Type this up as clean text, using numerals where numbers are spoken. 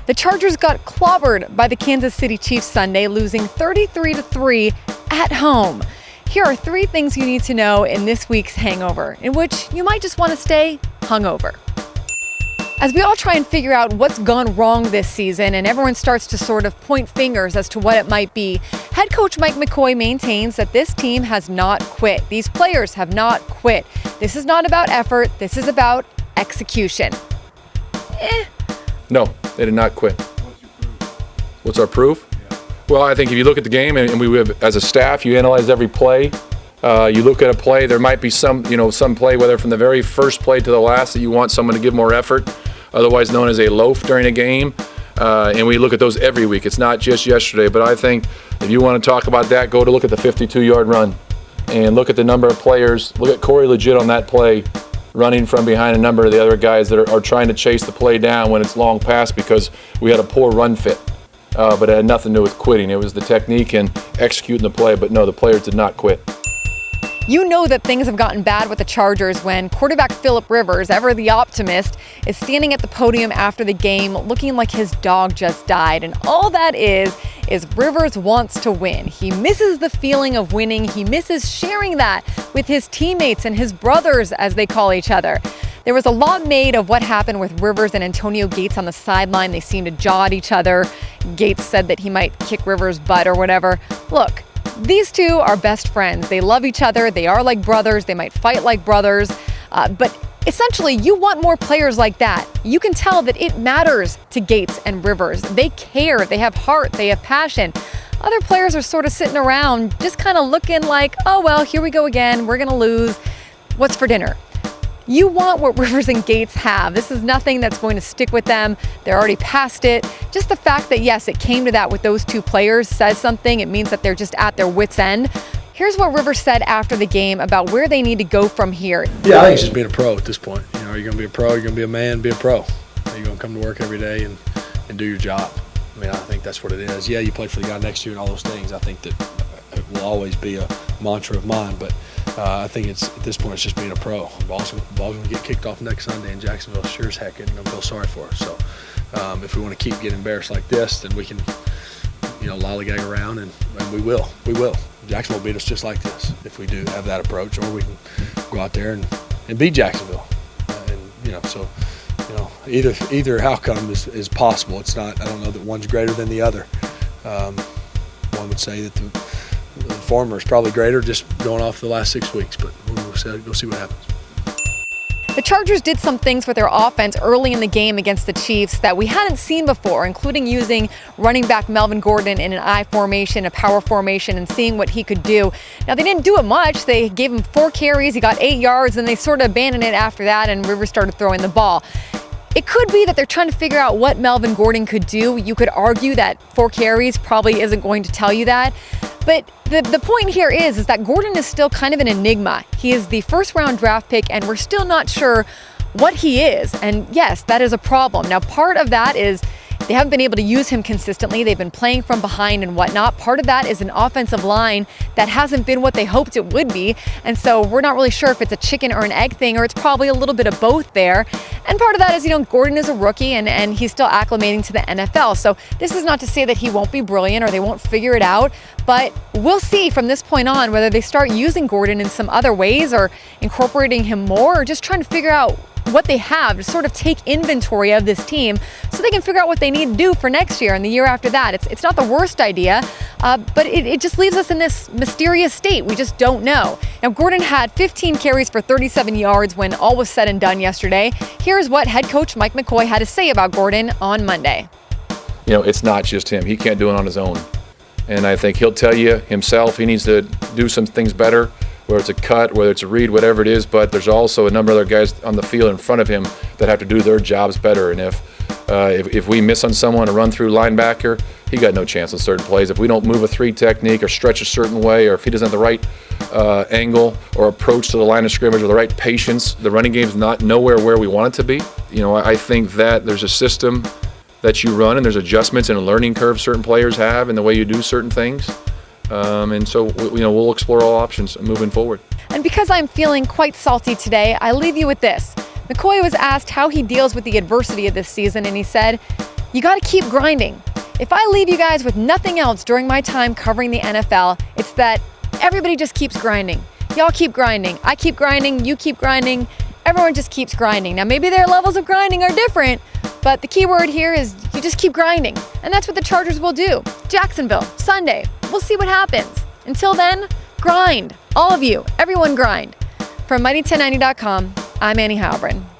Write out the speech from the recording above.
The Chargers got clobbered by the Kansas City Chiefs Sunday, losing 33-3 at home. Here are 3 things you need to know in this week's Hangover, in which you might just want to stay hungover. As we all try and figure out what's gone wrong this season and everyone starts to sort of point fingers as to what it might be, head coach Mike McCoy maintains that this team has not quit. These players have not quit. This is not about effort. This is about execution. No, they did not quit. What's our proof? Yeah. Well, I think if you look at the game and we have, as a staff, you analyze every play. You look at a play, there might be some play, whether from the very first play to the last, that you want someone to give more effort, otherwise known as a loaf during a game. And we look at those every week. It's not just yesterday, but I think if you want to talk about that, go to look at the 52-yard run and look at the number of players. Look at Corey Legit on that play, running from behind a number of the other guys that are trying to chase the play down when it's long past because we had a poor run fit. But it had nothing to do with quitting. It was the technique and executing the play. But no, the players did not quit. You know that things have gotten bad with the Chargers when quarterback Philip Rivers, ever the optimist, is standing at the podium after the game looking like his dog just died. And all that is Rivers wants to win. He misses the feeling of winning. He misses sharing that with his teammates and his brothers, as they call each other. There was a lot made of what happened with Rivers and Antonio Gates on the sideline. They seemed to jaw at each other. Gates said that he might kick Rivers' butt or whatever. Look, these two are best friends. They love each other. They are like brothers. They might fight like brothers. But essentially, you want more players like that. You can tell that it matters to Gates and Rivers. They care. They have heart. They have passion. Other players are sort of sitting around just kind of looking like, oh, well, here we go again. We're going to lose. What's for dinner? You want what Rivers and Gates have. This is nothing that's going to stick with them. They're already past it. Just the fact that, yes, it came to that with those two players says something. It means that they're just at their wits' end. Here's what Rivers said after the game about where they need to go from here. Yeah, I think it's just being a pro at this point. You know, you're going to be a pro, you're going to be a man, be a pro. You're going to come to work every day and do your job. I mean, I think that's what it is. Yeah, you play for the guy next to you and all those things. I think that it will always be a mantra of mine, but I think at this point it's just being a pro. The ball's going to get kicked off next Sunday in Jacksonville. Sure as heck isn't going to feel sorry for us. So if we want to keep getting embarrassed like this, then we can, lollygag around, and we will. We will. Jacksonville beat us just like this if we do have that approach, or we can go out there and beat Jacksonville. Either outcome is possible. It's not. I don't know that one's greater than the other. One would say that the former is probably greater, just going off the last 6 weeks, but we'll see what happens. The Chargers did some things with their offense early in the game against the Chiefs that we hadn't seen before, including using running back Melvin Gordon in an I formation, a power formation, and seeing what he could do. Now, they didn't do it much. They gave him 4 carries. He got 8 yards, and they sort of abandoned it after that, and Rivers started throwing the ball. It could be that they're trying to figure out what Melvin Gordon could do. You could argue that 4 carries probably isn't going to tell you that. But the point here is that Gordon is still kind of an enigma. He is the first-round draft pick, and we're still not sure what he is. And yes, that is a problem. Now, part of that is they haven't been able to use him consistently. They've been playing from behind and whatnot. Part of that is an offensive line that hasn't been what they hoped it would be. And so we're not really sure if it's a chicken or an egg thing, or it's probably a little bit of both there. And part of that is, Gordon is a rookie and he's still acclimating to the NFL. So this is not to say that he won't be brilliant or they won't figure it out. But we'll see from this point on whether they start using Gordon in some other ways or incorporating him more, or just trying to figure out what they have to sort of take inventory of this team so they can figure out what they need to do for next year and the year after that. It's not the worst idea, but it just leaves us in this mysterious state. We just don't know. Now, Gordon had 15 carries for 37 yards when all was said and done yesterday. Here's what head coach Mike McCoy had to say about Gordon on Monday. It's not just him. He can't do it on his own. And I think he'll tell you himself he needs to do some things better, whether it's a cut, whether it's a read, whatever it is. But there's also a number of other guys on the field in front of him that have to do their jobs better. And if we miss on someone, a run-through linebacker, he got no chance on certain plays. If we don't move a 3 technique or stretch a certain way, or if he doesn't have the right angle or approach to the line of scrimmage or the right patience, the running game's nowhere where we want it to be. I think that there's a system that you run, and there's adjustments and a learning curve certain players have in the way you do certain things. And so, we'll explore all options moving forward. And because I'm feeling quite salty today, I leave you with this. McCoy was asked how he deals with the adversity of this season, and he said, you got to keep grinding. If I leave you guys with nothing else during my time covering the NFL, it's that everybody just keeps grinding. Y'all keep grinding. I keep grinding. You keep grinding. Everyone just keeps grinding. Now, maybe their levels of grinding are different, but the key word here is you just keep grinding. And that's what the Chargers will do. Jacksonville, Sunday. We'll see what happens. Until then, grind. All of you, everyone grind. From Mighty1090.com, I'm Annie Halbrin.